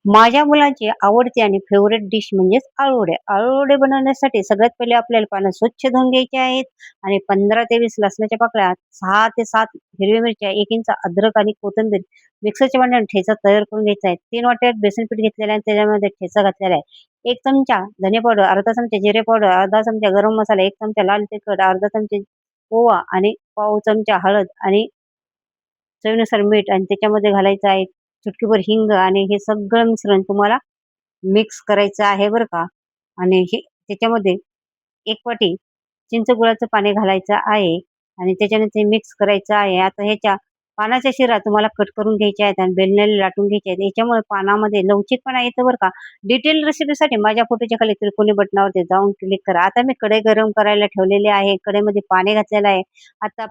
माझ्या मुलाची आवडती आणि फेव्हरेट डिश म्हणजेच आळूवडे. आळूवडे बनवण्यासाठी सगळ्यात पहिले आपल्याला पानं स्वच्छ धुवून घ्यायचे आहेत आणि 15 ते 20 लसणाच्या पाकळ्या, 6 ते 7 हिरव्या मिरच्या, 1 इंच अद्रक आणि कोथिंबीर मिक्सरच्या भांड्यात ठेचा तयार करून घ्यायचा आहे. 3 वाट्या बेसन पीठ घेतलेलं आहे आणि त्याच्यामध्ये ठेचा घातलेला आहे. 1 चमचा धने पावडर, अर्धा चमचा जिरे पावडर, अर्धा चमचा गरम मसाला, 1 चमचा लाल तिखट, अर्धा चमचा ओवा आणि पाव चमचा हळद आणि चवीनुसार मीठ आणि त्याच्यामध्ये घालायचं आहे चुटकीभर हिंग आणि हे सगळं मिश्रण तुम्हाला मिक्स करायचं आहे बरं का. आणि हे त्याच्यामध्ये 1 वाटी चिंच गुळाचं पाणी घालायचं आहे आणि त्याच्यानंतर हे मिक्स करायचं आहे. आता ह्याच्या पानाच्या शिरा तुम्हाला कट करून घ्यायच्या आहेत आणि बेलण्याने लाटून घ्यायच्या आहेत. याच्यामुळे पानामध्ये लवचिकपणा येतं बरं का. डिटेल रेसिपीसाठी माझ्या फोटोच्या खाली त्रिकोणी बटनावरती जाऊन क्लिक करा. आता मी कढई गरम करायला ठेवलेली आहे. कढईमध्ये पाणी घातलेलं आहे. आता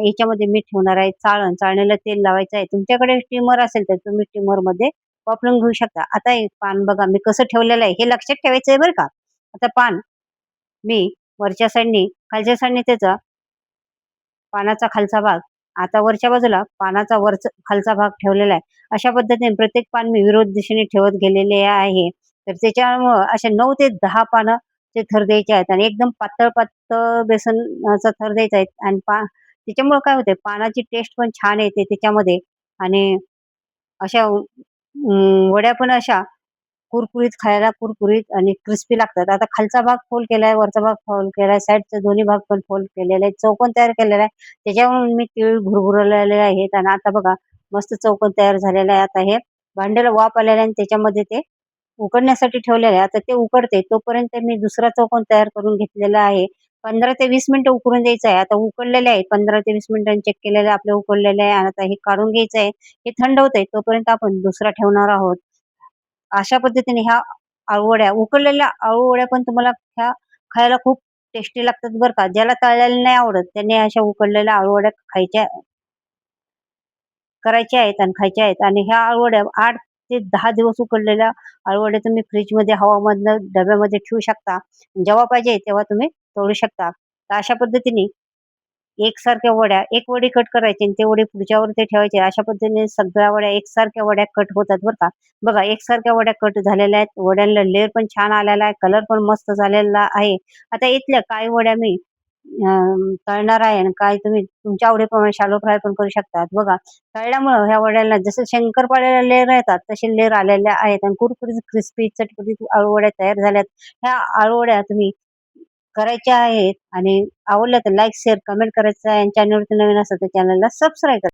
याच्यामध्ये मी ठेवणार आहे चाळण. चाळणीला तेल लावायचं आहे. तुमच्याकडे स्टीमर असेल तर तुम्ही स्टीमरमध्ये वापरून घेऊ शकता. आता हे पान बघा मी कसं ठेवलेलं आहे हे लक्षात ठेवायचं आहे बरं का. आता पान मी वरच्या साईडनी खालच्या साईडनी त्याचा पानाचा खालचा भाग, आता वरच्या बाजूला पानाचा खालचा भाग ठेवलेला आहे. अशा पद्धतीने प्रत्येक पान मी विरोध दिशेने ठेवत गेलेले आहे. तर त्याच्यामुळं असे 9 ते 10 पानाचे थर द्यायचे आहेत आणि एकदम पातळ बेसनचा थर द्यायचा आहे आणि त्याच्यामुळं काय होतंय पानाची टेस्ट पण छान येते त्याच्यामध्ये आणि अशा वड्या पण अशा कुरकुरीत खायला कुरकुरीत आणि क्रिस्पी लागतात. आता खालचा भाग फोल्ड केलाय, वरचा भाग फोल्ड केलाय, साइडचे दोन्ही भाग पण फोल्ड केलेले आहेत. चौकोन तयार केलेला आहे. त्याच्यावरून मी तीळ भुरभुरलेले आहेत आणि आता बघा मस्त चौकोन तयार झालेला आहे. आता हे भांड्याला वाफ आलेला आहे आणि त्याच्यामध्ये ते उकडण्यासाठी ठेवलेलं आहे. आता ते उकडते तोपर्यंत मी दुसरा चौकोन तयार करून घेतलेला आहे. 15 ते 20 मिनिटं उकडून द्यायचं आहे. आता उकडलेले आहे 15 ते 20 मिनिटांनी चेक केलेले आपले उकडलेले आहे आणि आता हे काढून घ्यायचं आहे. हे थंड होतंय तोपर्यंत आपण दुसरा ठेवणार आहोत. अशा पद्धतीने ह्या अळूवड्या, उकडलेल्या अळूवड्या पण तुम्हाला ह्या खायला खूप टेस्टी लागतात बरं का. ज्याला तळलेल्या नाही आवडत त्यांनी अशा उकडलेल्या अळूवड्या करायच्या आहेत आणि खायच्या आहेत आणि ह्या अळूवड्या 8 ते 10 दिवस उकडलेल्या अळूवड्या तुम्ही फ्रिजमध्ये हवामधनं डब्यामध्ये ठेवू शकता. जेव्हा पाहिजे तेव्हा तुम्ही तळू शकता. तर अशा पद्धतीने एकसारख्या वड्या, एक वडी कट करायची आणि ते वडी पुढच्यावरती ठेवायचे. अशा पद्धतीने सगळ्या वड्या एकसारख्या वड्या कट होतात बरं का. बघा एकसारख्या वड्या कट झालेल्या आहेत. वड्यांना लेयर पण छान आलेला आहे. कलर पण मस्त झालेला आहे. आता इथल्या काही वड्या मी तळणार आहे आणि काही तुम्ही तुमच्या आवडीप्रमाणे शॅलो फ्राय पण करू शकतात. बघा तळल्यामुळं ह्या वड्याला जसं शंकरपाळ्याला लेयर येतात तसे लेयर आलेल्या आहेत आणि कुरकुरीत क्रिस्पी चटपटीत आळूवड्या तयार झाल्यात. ह्या आळूवड्या तुम्ही करायच्या आहेत आणि आवडल्या तर लाईक, शेअर, कमेंट करायचं आहे आणि चॅनलवरती नवीन असेल तर चॅनलला सबस्क्राईब करा.